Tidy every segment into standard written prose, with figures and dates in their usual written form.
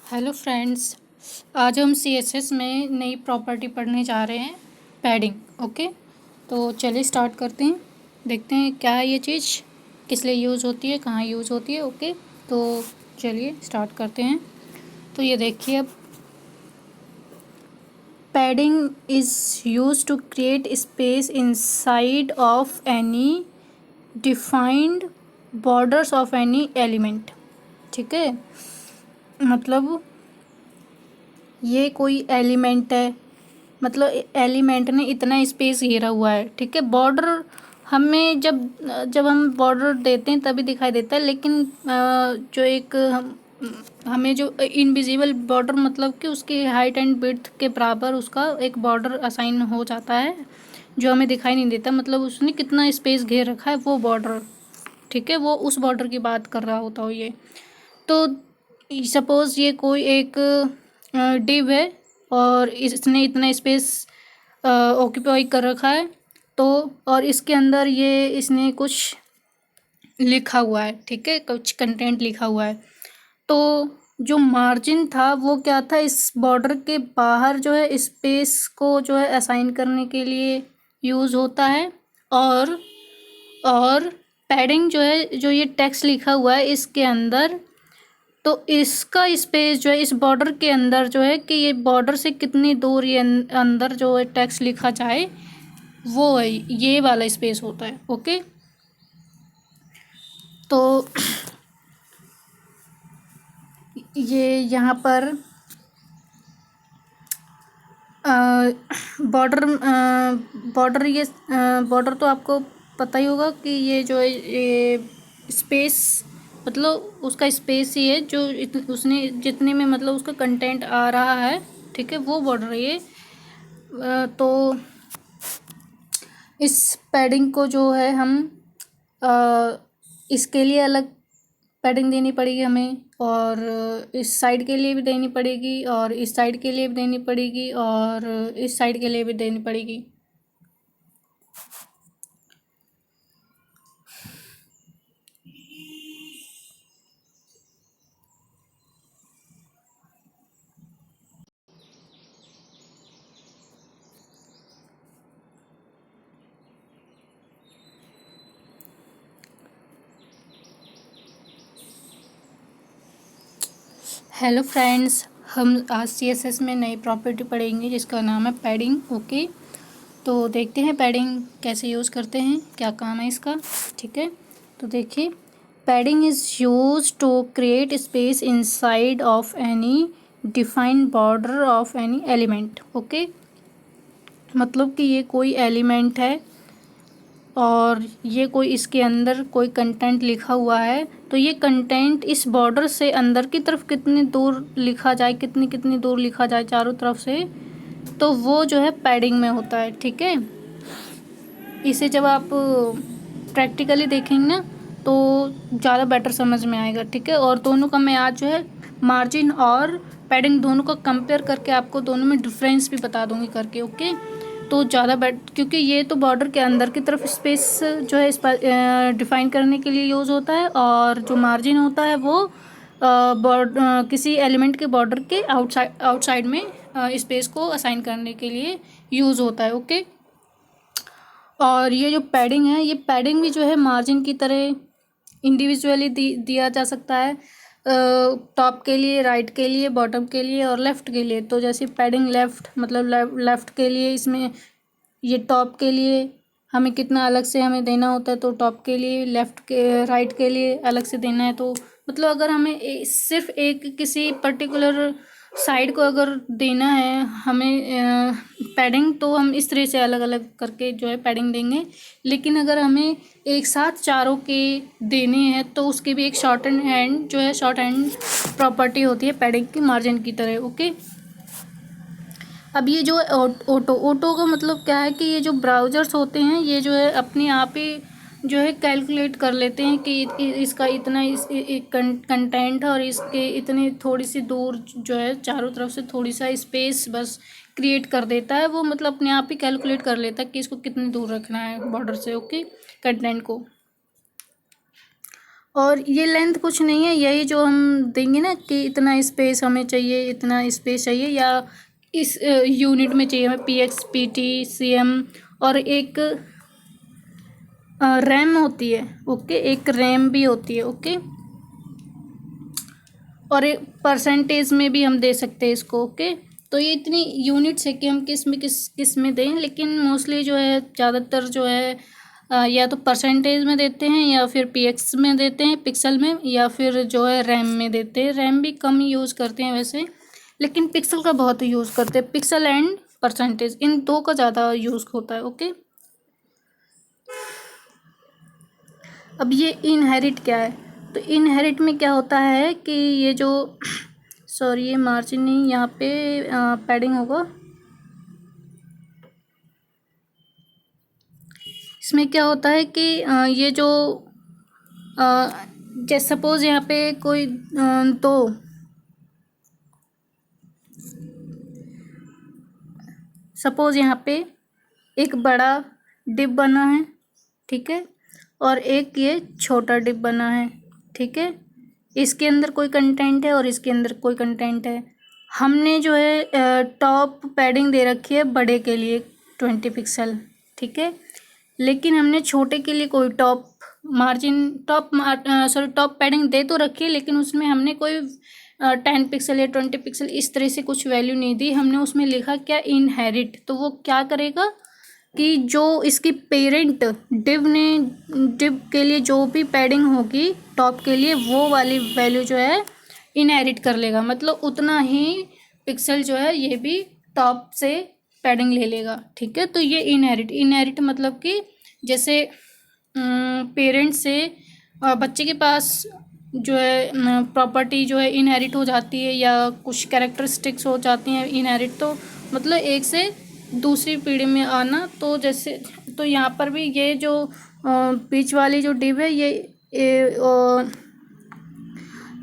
Hello friends. आज हम CSS में नई प्रॉपर्टी पढ़ने जा रहे हैं, पैडिंग। ओके, तो चलिए स्टार्ट करते हैं। देखते हैं क्या है ये चीज़, किस लिए यूज़ होती है, कहाँ यूज़ होती है। ओके, तो चलिए स्टार्ट करते हैं। तो ये देखिए, अब padding is use to create space inside of any defined borders of any element. ठीक है, मतलब ये कोई एलिमेंट है, मतलब एलिमेंट ने इतना स्पेस घेरा हुआ है। ठीक है, बॉर्डर हमें जब जब हम बॉर्डर देते हैं तभी दिखाई देता है, लेकिन जो एक हमें जो इनविजिबल बॉर्डर, मतलब कि उसकी हाइट एंड विड्थ के बराबर उसका एक बॉर्डर असाइन हो जाता है जो हमें दिखाई नहीं देता। मतलब उसने कितना स्पेस घेर रखा है वो बॉर्डर। ठीक है, वो उस बॉर्डर की बात कर रहा होता हो ये। तो सपोज़ ये कोई एक डिव है और इसने इतना स्पेस ऑक्यूपाई कर रखा है, तो और इसके अंदर ये इसने कुछ लिखा हुआ है। ठीक है, कुछ कंटेंट लिखा हुआ है। तो जो मार्जिन था वो क्या था, इस बॉर्डर के बाहर जो है स्पेस को जो है असाइन करने के लिए यूज़ होता है। और पैडिंग जो है, जो ये टेक्स्ट लिखा हुआ है इसके अंदर, तो इसका स्पेस जो है इस बॉर्डर के अंदर जो है कि ये बॉर्डर से कितनी दूर ये अंदर जो है टेक्स्ट लिखा जाए, वो है ये वाला स्पेस होता है। ओके, तो ये यहाँ पर बॉर्डर बॉर्डर ये बॉर्डर तो आपको पता ही होगा कि ये जो है ये स्पेस, मतलब उसका स्पेस ही है जो उसने जितने में मतलब उसका कंटेंट आ रहा है। ठीक है, वो बॉर्डर है ये। तो इस पैडिंग को जो है हम इसके लिए अलग पैडिंग देनी पड़ेगी हमें, और इस साइड के लिए भी देनी पड़ेगी, और इस साइड के लिए भी देनी पड़ेगी, और इस साइड के लिए भी देनी पड़ेगी। हेलो फ्रेंड्स, हम आज सीएसएस में नई प्रॉपर्टी पढ़ेंगे जिसका नाम है पैडिंग। ओके, तो देखते हैं पैडिंग कैसे यूज़ करते हैं, क्या काम है इसका। ठीक है, तो देखिए, padding is use to create space inside of any defined border of any element. Okay, मतलब कि ये कोई एलिमेंट है और ये कोई इसके अंदर कोई कंटेंट लिखा हुआ है, तो ये कंटेंट इस बॉर्डर से अंदर की तरफ कितनी दूर लिखा जाए, कितनी कितनी दूर लिखा जाए चारों तरफ से, तो वो जो है पैडिंग में होता है। ठीक है, इसे जब आप प्रैक्टिकली देखेंगे ना तो ज़्यादा बेटर समझ में आएगा। ठीक है, और दोनों का मैं आज जो है मार्जिन और पैडिंग दोनों का कंपेयर करके आपको दोनों में डिफरेंस भी बता दूंगी करके। ओके, तो ज़्यादा क्योंकि ये तो बॉर्डर के अंदर की तरफ स्पेस जो है इस पर डिफाइन करने के लिए यूज़ होता है, और जो मार्जिन होता है वो किसी एलिमेंट के बॉर्डर के आउटसाइड में स्पेस को असाइन करने के लिए यूज़ होता है। ओके, और ये जो पैडिंग है, ये पैडिंग भी जो है मार्जिन की तरह इंडिविजुअली दिया जा सकता है, टॉप के लिए, राइट के लिए, बॉटम के लिए और लेफ़्ट के लिए। तो जैसे पैडिंग लेफ़्ट, मतलब लेफ़्ट के लिए इसमें ये टॉप के लिए हमें कितना अलग से हमें देना होता है, तो टॉप के लिए, लेफ़्ट के राइट के लिए अलग से देना है। तो मतलब अगर हमें सिर्फ एक किसी पर्टिकुलर साइड को अगर देना है हमें पैडिंग, तो हम इस तरह से अलग अलग करके जो है पैडिंग देंगे। लेकिन अगर हमें एक साथ चारों के देने हैं तो उसकी भी एक शॉर्ट हैंड जो है, शॉर्ट हैंड प्रॉपर्टी होती है पैडिंग की, मार्जिन की तरह। ओके, अब ये जो ऑटो का मतलब क्या है कि ये जो ब्राउज़र्स होते हैं ये जो है अपने आप ही जो है कैलकुलेट कर लेते हैं कि इसका इतना कंटेंट है और इसके इतनी थोड़ी सी दूर जो है चारों तरफ से थोड़ी सा स्पेस बस क्रिएट कर देता है वो, मतलब अपने आप ही कैलकुलेट कर लेता है कि इसको कितनी दूर रखना है बॉर्डर से। ओके, कंटेंट को। और ये लेंथ कुछ नहीं है, यही जो हम देंगे ना कि इतना स्पेस हमें चाहिए, इतना स्पेस चाहिए, या इस यूनिट में चाहिए हमें px pt cm, और एक रैम होती है, ओके, एक रैम भी होती है, ओके, और एक परसेंटेज में भी हम दे सकते हैं इसको, ओके। तो ये इतनी यूनिट्स है कि हम किस में दें, लेकिन मोस्टली जो है ज़्यादातर जो है या तो परसेंटेज में देते हैं, या फिर px में देते हैं, पिक्सल में, या फिर जो है रैम में देते हैं। रैम भी कम यूज़ करते हैं वैसे, लेकिन पिक्सल का बहुत यूज़ करते हैं। पिक्सल एंड परसेंटेज, इन दो का ज़्यादा यूज़ होता है, ओके। अब ये इनहेरिट क्या है, तो इनहेरिट में क्या होता है कि ये जो सॉरी ये मार्जिन नहीं, यहाँ पे पैडिंग होगा। इसमें क्या होता है कि ये जो जैसे सपोज यहाँ पे कोई दो सपोज यहाँ पे एक बड़ा डिप बना है, ठीक है, और एक ये छोटा डिप बना है, ठीक है। इसके अंदर कोई कंटेंट है और इसके अंदर कोई कंटेंट है। हमने जो है टॉप पैडिंग दे रखी है बड़े के लिए 20 पिक्सल, ठीक है, लेकिन हमने छोटे के लिए कोई टॉप पैडिंग दे तो रखी है, लेकिन उसमें हमने कोई 10 पिक्सल या 20 पिक्सल इस तरह से कुछ वैल्यू नहीं दी। हमने उसमें लिखा क्या, इनहेरिट। तो वो क्या करेगा कि जो इसकी पेरेंट डिव के लिए जो भी पैडिंग होगी टॉप के लिए, वो वाली वैल्यू जो है इनहेरिट कर लेगा। मतलब उतना ही पिक्सल जो है ये भी टॉप से पैडिंग ले लेगा, ठीक है। तो ये इनहेरिट मतलब कि जैसे पेरेंट से बच्चे के पास जो है प्रॉपर्टी जो है इनहेरिट हो जाती है, या कुछ कैरेक्टरिस्टिक्स हो जाती हैं इनहेरिट, तो मतलब एक से दूसरी पीढ़ी में आना। तो जैसे तो यहाँ पर भी ये जो बीच वाली जो डिव है ये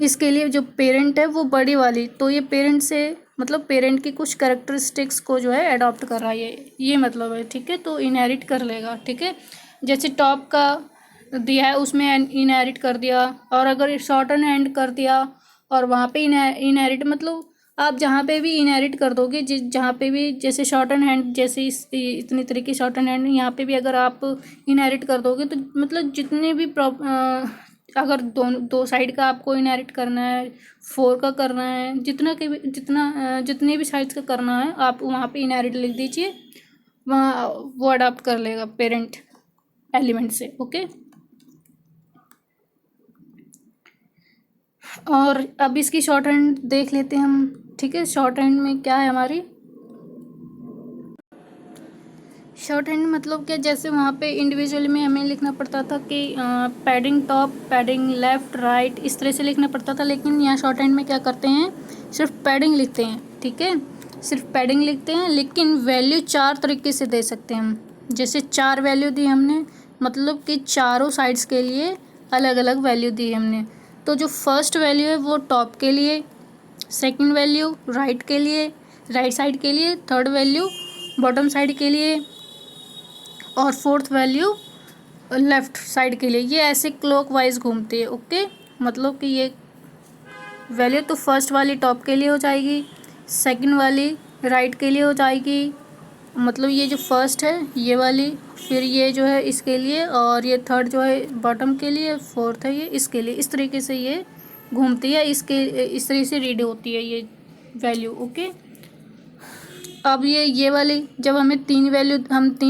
इसके लिए जो पेरेंट है वो बड़ी वाली, तो ये पेरेंट से मतलब पेरेंट की कुछ कैरेक्टरिस्टिक्स को जो है अडॉप्ट कर रहा है, ये मतलब है, ठीक है। तो इनहेरिट कर लेगा, ठीक है। जैसे टॉप का दिया है उसमें इनहेरिट कर दिया, और अगर शॉर्टन हैंड कर दिया और वहाँ पे इनहेरिट मतलब आप जहाँ पे भी इनहेरिट कर दोगे, जहाँ पे भी जैसे शॉर्टन हैंड, जैसे इतनी तरीके शॉर्टन हैंड यहाँ पे भी अगर आप इनहेरिट कर दोगे तो मतलब जितने भी अगर दो साइड का आपको इनहेरिट करना है, 4 का करना है, जितने भी साइड्स का करना है, आप वहाँ पे इनहेरिट लिख दीजिए, वहाँ वो अडॉप्ट कर लेगा पेरेंट एलिमेंट से, ओके। और अब इसकी शॉर्ट हैंड देख लेते हैं हम, ठीक है। शॉर्ट हैंड में क्या है हमारी शॉर्ट हैंड मतलब क्या, जैसे वहाँ पे इंडिविजुअली में हमें लिखना पड़ता था कि padding top, padding left right, इस तरह से लिखना पड़ता था, लेकिन यहाँ शॉर्ट हैंड में क्या करते हैं, सिर्फ पैडिंग लिखते हैं, ठीक है, सिर्फ पैडिंग लिखते हैं। लेकिन वैल्यू 4 तरीके से दे सकते हैं हम। जैसे 4 वैल्यू दी हमने, मतलब कि चारों साइड्स के लिए अलग अलग वैल्यू दी हमने। तो जो फर्स्ट वैल्यू है वो टॉप के लिए, सेकंड वैल्यू राइट के लिए, राइट साइड के लिए, थर्ड वैल्यू बॉटम साइड के लिए, और फोर्थ वैल्यू लेफ़्ट साइड के लिए। ये ऐसे क्लॉकवाइज घूमती है, ओके। मतलब कि ये वैल्यू तो फर्स्ट वाली टॉप के लिए हो जाएगी, सेकंड वाली राइट के लिए हो जाएगी, मतलब ये जो फर्स्ट है ये वाली, फिर ये जो है इसके लिए, और ये थर्ड जो है बॉटम के लिए, फोर्थ है ये इसके लिए। इस तरीके से ये घूमती है, इस तरीके से रीड होती है ये वैल्यू, ओके। अब ये वाली जब हम 3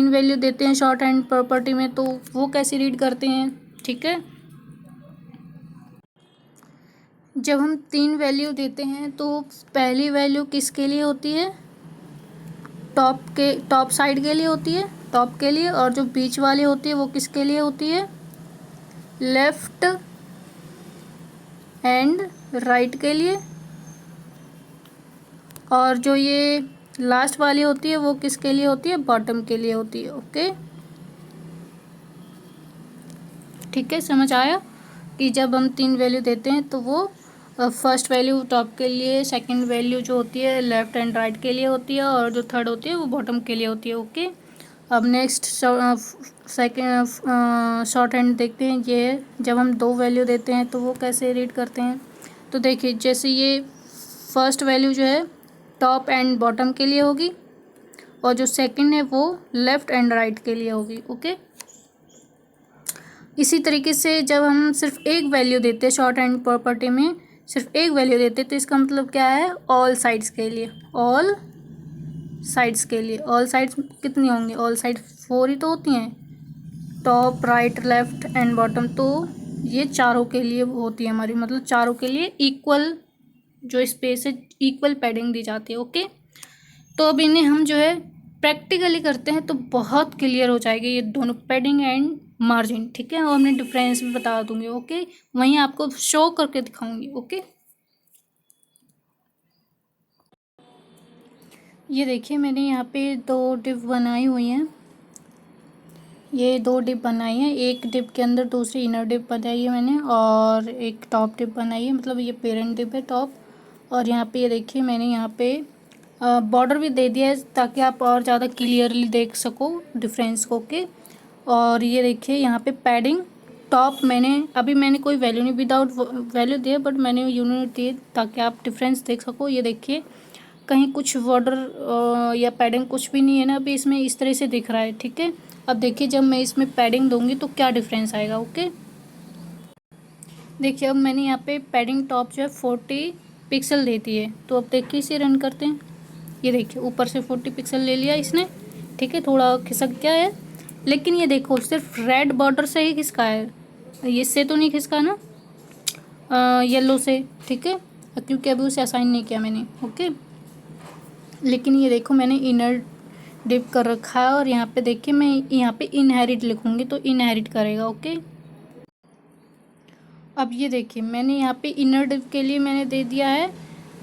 वैल्यू देते हैं शॉर्ट हैंड प्रॉपर्टी में, तो वो कैसे रीड करते हैं, ठीक है। जब हम 3 वैल्यू देते हैं तो पहली वैल्यू किसके लिए होती है, टॉप साइड के लिए होती है, टॉप के लिए, और जो बीच वाली होती है वो किसके लिए होती है, लेफ्ट एंड राइट के लिए, और जो ये लास्ट वाली होती है वो किसके लिए होती है, बॉटम के लिए होती है, ओके। ठीक है, समझ आया कि जब हम 3 वैल्यू देते हैं तो वो फर्स्ट वैल्यू टॉप के लिए, सेकंड वैल्यू जो होती है लेफ्ट एंड राइट के लिए होती है, और जो थर्ड होती है वो बॉटम के लिए होती है, ओके। अब नेक्स्ट सेकेंड शॉर्ट हैंड देखते हैं। ये है, जब हम दो वैल्यू देते हैं तो वो कैसे रीड करते हैं। तो देखिए जैसे ये फर्स्ट वैल्यू जो है टॉप एंड बॉटम के लिए होगी और जो सेकंड है वो लेफ़्ट एंड राइट के लिए होगी। ओके, इसी तरीके से जब हम सिर्फ एक वैल्यू देते हैं शॉर्ट हैंड प्रॉपर्टी में, सिर्फ एक वैल्यू देते हैं तो इसका मतलब क्या है, ऑल साइड्स के लिए। ऑल साइड्स के लिए, ऑल साइड्स कितनी होंगी, ऑल साइड 4 ही तो होती हैं, top right left and bottom. तो ये चारों के लिए होती है हमारी, मतलब चारों के लिए इक्वल जो स्पेस है, इक्वल पैडिंग दी जाती है। ओके, तो अब इन्हें हम जो है प्रैक्टिकली करते हैं तो बहुत क्लियर हो जाएगी ये दोनों पैडिंग एंड मार्जिन। ठीक है, और मैं डिफरेंस भी बता दूंगी। ओके, वहीं आपको शो करके दिखाऊंगी। ओके, ये देखिए मैंने यहाँ पे 2 डिप बनाई हुई हैं। ये 2 डिप बनाई है, एक डिप के अंदर दूसरी इनर डिप बनाई है मैंने, और एक टॉप डिप बनाई है, मतलब ये पेरेंट डिप है टॉप। और यहाँ पे ये देखिए मैंने यहाँ पे बॉर्डर भी दे दिया है ताकि आप और ज़्यादा क्लियरली देख सको डिफरेंस को। ओके, और ये देखिए यहाँ पे पैडिंग टॉप मैंने कोई वैल्यू नहीं विदाउट वैल्यू दिया, बट मैंने यूनिट दिए ताकि आप डिफरेंस देख सको। ये देखिए कहीं कुछ बॉर्डर या पैडिंग कुछ भी नहीं है ना, अभी इसमें इस तरह से दिख रहा है। ठीक है, अब देखिए जब मैं इसमें पैडिंग दूंगी तो क्या डिफरेंस आएगा। ओके, देखिए अब मैंने यहाँ पे पैडिंग टॉप जो है 40 पिक्सल देती है, तो अब देखिए इसे रन करते हैं। ये देखिए ऊपर से 40 पिक्सल ले लिया इसने। ठीक है, थोड़ा खिसक गया है, लेकिन ये देखो सिर्फ रेड बॉर्डर से ही खिसका है, इससे तो नहीं खिसका ना येलो से। ठीक है, क्योंकि अभी उसे असाइन नहीं किया मैंने। ओके, लेकिन ये देखो मैंने इनर डिप कर रखा है, और यहाँ पे देखिए मैं यहाँ पे इनहेरिट लिखूँगी तो इनहेरिट करेगा। ओके, अब ये देखिए मैंने यहाँ पे इनर डिप के लिए मैंने दे दिया है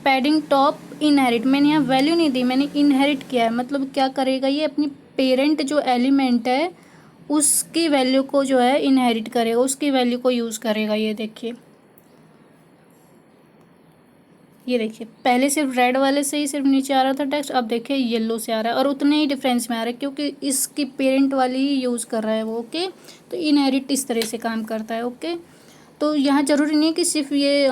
पैडिंग टॉप इनहेरिट। मैंने यहाँ वैल्यू नहीं दी, मैंने इनहेरिट किया है। मतलब क्या करेगा, ये अपनी पेरेंट जो एलिमेंट है उसकी वैल्यू को जो है इनहेरिट करेगा, उसकी वैल्यू को यूज़ करेगा। ये देखिए पहले सिर्फ रेड वाले से ही सिर्फ नीचे आ रहा था टेक्स्ट, अब देखिए येलो से आ रहा है, और उतने ही डिफरेंस में आ रहा है क्योंकि इसकी पेरेंट वाली ही यूज़ कर रहा है वो। ओके, तो इनहेरिट इस तरह से काम करता है। ओके, तो यहाँ ज़रूरी नहीं है कि सिर्फ ये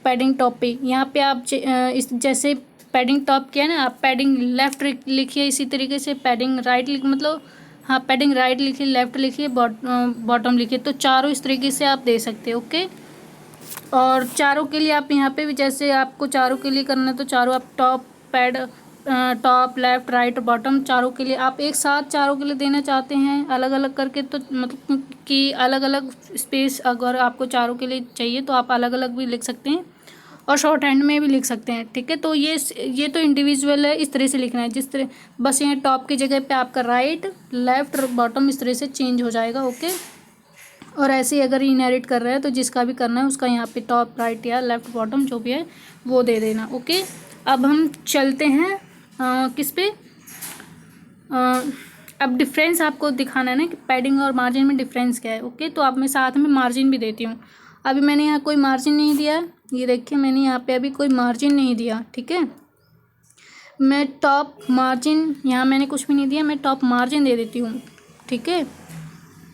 पैडिंग टॉप पे, यहाँ पे आप इस जैसे पैडिंग टॉप किया ना, आप पैडिंग लेफ़्ट लिखिए, इसी तरीके से पैडिंग राइट मतलब हाँ पैडिंग राइट लिखिए, लेफ़्ट लिखिए, बॉटम लिखिए, तो चारों इस तरीके से आप दे सकते हो। ओके, और चारों के लिए आप यहाँ पे भी जैसे आपको चारों के लिए करना है तो चारों आप टॉप लेफ़्ट राइट बॉटम चारों के लिए आप एक साथ चारों के लिए देना चाहते हैं अलग अलग करके, तो मतलब कि अलग अलग स्पेस अगर आपको चारों के लिए चाहिए तो आप अलग अलग भी लिख सकते हैं और शॉर्ट हैंड में भी लिख सकते हैं। ठीक है, तो ये तो इंडिविजुअल है, इस तरह से लिखना है जिस तरह, बस यहाँ टॉप की जगह पे आपका राइट लेफ़्ट बॉटम इस तरह से चेंज हो जाएगा। ओके, और ऐसे ही अगर इनहेरिट कर रहा है तो जिसका भी करना है उसका यहाँ पे टॉप राइट या लेफ़्ट बॉटम जो भी है वो दे देना। ओके, अब हम चलते हैं किस पे, अब डिफरेंस आपको दिखाना है ना कि पैडिंग और मार्जिन में डिफरेंस क्या है। ओके, तो अब मैं साथ में मार्जिन भी देती हूँ। अभी मैंने यहाँ कोई मार्जिन नहीं दिया, ये देखिए मैंने यहाँ पे अभी कोई मार्जिन नहीं दिया। ठीक है, मैं टॉप मार्जिन यहाँ मैंने कुछ भी नहीं दिया, मैं टॉप मार्जिन दे देती हूँ। ठीक है,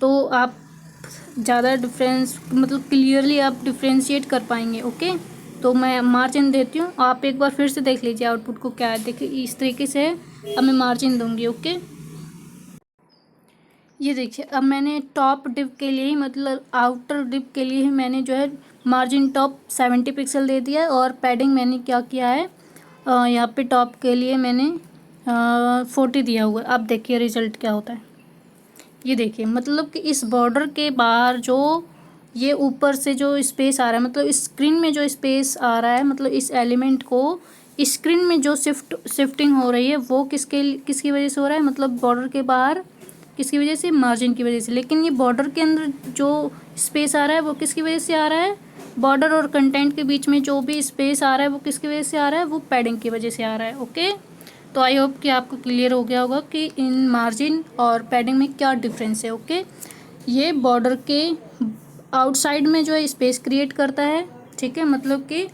तो आप ज़्यादा डिफरेंस मतलब क्लियरली आप डिफ्रेंशिएट कर पाएंगे। ओके, तो मैं मार्जिन देती हूँ, आप एक बार फिर से देख लीजिए आउटपुट को क्या है। देखिए इस तरीके से है, अब मैं मार्जिन दूंगी। ओके, ये देखिए अब मैंने टॉप डिप के लिए ही मतलब आउटर डिप के लिए ही मैंने जो है मार्जिन टॉप 70 पिक्सल दे दिया है, और पैडिंग मैंने क्या किया है यहाँ पे टॉप के लिए मैंने 40 दिया हुआ है। अब देखिए रिजल्ट क्या होता है। ये देखिए मतलब कि इस बॉर्डर के बाहर जो ये ऊपर से जो स्पेस आ रहा है, मतलब स्क्रीन में जो स्पेस आ रहा है, मतलब इस एलिमेंट को स्क्रीन में जो शिफ्टिंग हो रही है वो किसकी वजह से हो रहा है, मतलब बॉर्डर के बाहर किसकी वजह से, मार्जिन की वजह से। लेकिन ये बॉर्डर के अंदर जो स्पेस आ रहा है वो किसकी वजह से आ रहा है, बॉर्डर और कंटेंट के बीच में जो भी स्पेस आ रहा है वो किसकी वजह से आ रहा है, वो पैडिंग की वजह से आ रहा है। ओके, तो आई होप कि आपको क्लियर हो गया होगा कि इन मार्जिन और पैडिंग में क्या डिफरेंस है। ओके, ये बॉर्डर के आउटसाइड में जो है स्पेस क्रिएट करता है। ठीक है, मतलब कि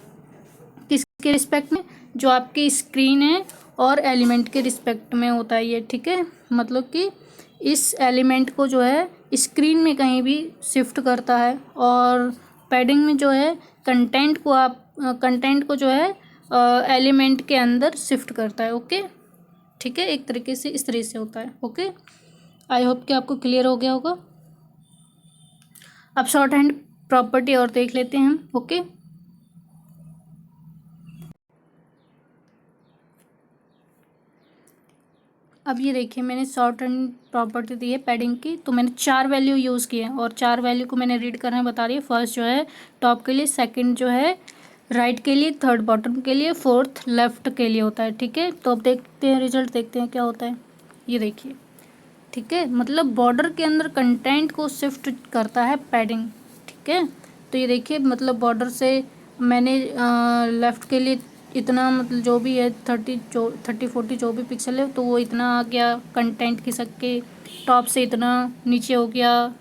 किसके रिस्पेक्ट में, जो आपकी स्क्रीन है और एलिमेंट के रिस्पेक्ट में होता है ये। ठीक है, मतलब कि इस एलिमेंट को जो है स्क्रीन में कहीं भी शिफ्ट करता है, और पैडिंग में जो है कंटेंट को जो है एलिमेंट के अंदर शिफ्ट करता है। ओके, ठीक है, एक तरीके से इस तरह से होता है। ओके, आई होप कि आपको क्लियर हो गया होगा। अब शॉर्ट हैंड प्रॉपर्टी और देख लेते हैं हम। ओके, अब ये देखिए मैंने शॉर्ट हैंड प्रॉपर्टी दी है पैडिंग की, तो मैंने 4 वैल्यू यूज़ किए हैं और 4 वैल्यू को मैंने रीड करना बता रही है। फर्स्ट जो है टॉप के लिए, सेकंड जो है राइट के लिए, थर्ड बॉटम के लिए, फोर्थ लेफ्ट के लिए होता है। ठीक है, तो अब देखते हैं रिजल्ट, देखते हैं क्या होता है। ये देखिए, ठीक है, मतलब बॉर्डर के अंदर कंटेंट को शिफ्ट करता है पैडिंग। ठीक है, तो ये देखिए मतलब बॉर्डर से मैंने लेफ़्ट के लिए इतना, मतलब जो भी है 30-40 जो भी पिक्सल है तो वो इतना आ गया कंटेंट खिसक के, टॉप से इतना नीचे हो गया,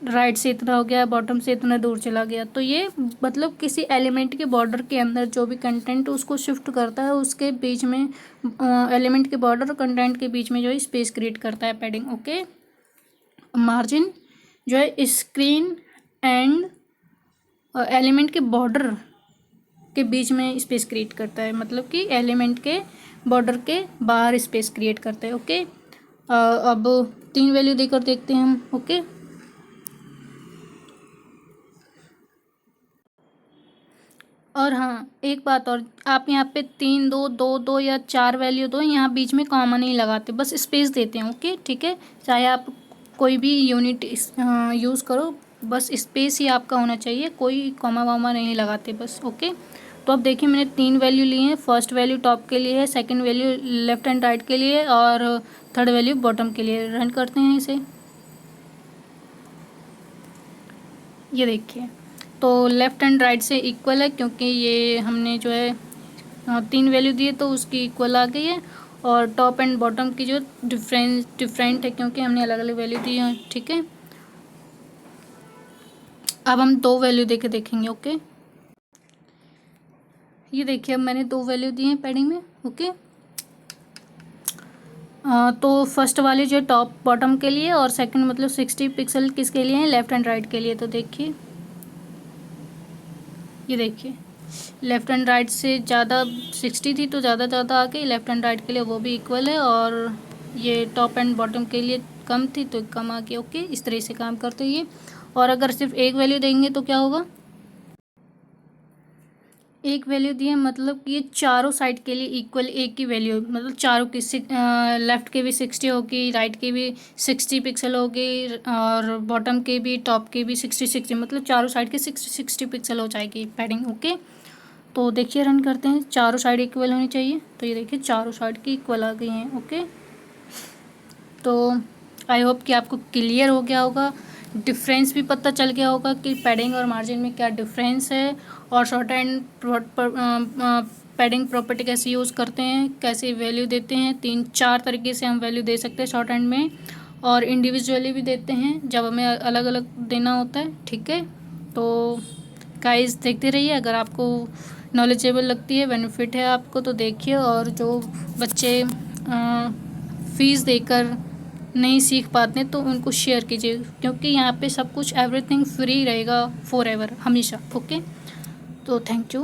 राइट से इतना हो गया, बॉटम से इतना दूर चला गया। तो ये मतलब किसी एलिमेंट के बॉर्डर के अंदर जो भी कंटेंट उसको शिफ्ट करता है, उसके बीच में एलिमेंट के बॉर्डर और कंटेंट के बीच में जो है स्पेस क्रिएट करता है पैडिंग। ओके, मार्जिन जो है स्क्रीन एंड एलिमेंट के बॉर्डर के बीच में स्पेस क्रिएट करता है, मतलब कि एलिमेंट के बॉर्डर के बाहर स्पेस क्रिएट करता है। ओके, अब 3 वैल्यू देकर देखते हैं हम। ओके, और हाँ एक बात और, आप यहाँ पे 3 2 2 2 या 4 वैल्यू दो, यहाँ बीच में कॉमा नहीं लगाते, बस स्पेस देते हैं। ओके, ठीक है, चाहे आप कोई भी यूनिट यूज़ करो, बस स्पेस ही आपका होना चाहिए, कोई कॉमा वामा नहीं लगाते बस। ओके, तो अब देखिए मैंने 3 वैल्यू लिए हैं। फर्स्ट वैल्यू टॉप के लिए है, second value left and right के लिए, और थर्ड वैल्यू बॉटम के लिए। रन करते हैं इसे। ये देखिए, तो लेफ़्ट एंड राइट से इक्वल है, क्योंकि ये हमने जो है 3 वैल्यू दिए तो उसकी इक्वल आ गई है। और टॉप एंड बॉटम की जो डिफरेंट है, क्योंकि हमने अलग अलग वैल्यू दी है। ठीक है, अब हम 2 वैल्यू देके देखेंगे। ओके, ये देखिए अब मैंने 2 वैल्यू दी हैं पैडिंग में। ओके, तो फर्स्ट वाली जो टॉप बॉटम के लिए, और सेकंड मतलब 60 पिक्सल किसके लिए हैं, लेफ़्ट एंड राइट के लिए। तो देखिए, ये देखिए लेफ़्ट एंड राइट से ज़्यादा 60 थी तो ज़्यादा आ गई, लेफ़्ट एंड राइट के लिए वो भी इक्वल है, और ये टॉप एंड बॉटम के लिए कम थी तो कम आ गई। ओके, इस तरह से काम करते हैं ये। और अगर सिर्फ एक वैल्यू देंगे तो क्या होगा, एक वैल्यू दी है मतलब कि ये चारों साइड के लिए इक्वल एक की वैल्यू, मतलब चारों की लेफ़्ट के भी 60 होगी, राइट के भी 60 पिक्सल होगी, और बॉटम के भी टॉप के भी 60 मतलब चारों साइड के 60 पिक्सल हो जाएगी पैडिंग। ओके, तो देखिए रन करते हैं, चारों साइड इक्वल होनी चाहिए। तो ये देखिए चारों साइड की इक्वल आ गई हैं। ओके, तो आई होप कि आपको क्लियर हो गया होगा, डिफरेंस भी पता चल गया होगा कि पैडिंग और मार्जिन में क्या डिफरेंस है, और शॉर्ट हैंड पैडिंग प्रॉपर्टी कैसे यूज़ करते हैं, कैसे वैल्यू देते हैं। 3-4 तरीके से हम वैल्यू दे सकते हैं शॉर्ट हैंड में, और इंडिविजुअली भी देते हैं जब हमें अलग अलग देना होता है। ठीक है, तो गाइस देखते रहिए, अगर आपको नॉलेजेबल लगती है, बेनिफिट है आपको तो देखिए, और जो बच्चे फ़ीस देकर नहीं सीख पाते तो उनको शेयर कीजिए, क्योंकि यहाँ पे सब कुछ एवरीथिंग फ्री रहेगा फॉर एवर, हमेशा। ओके, तो थैंक यू।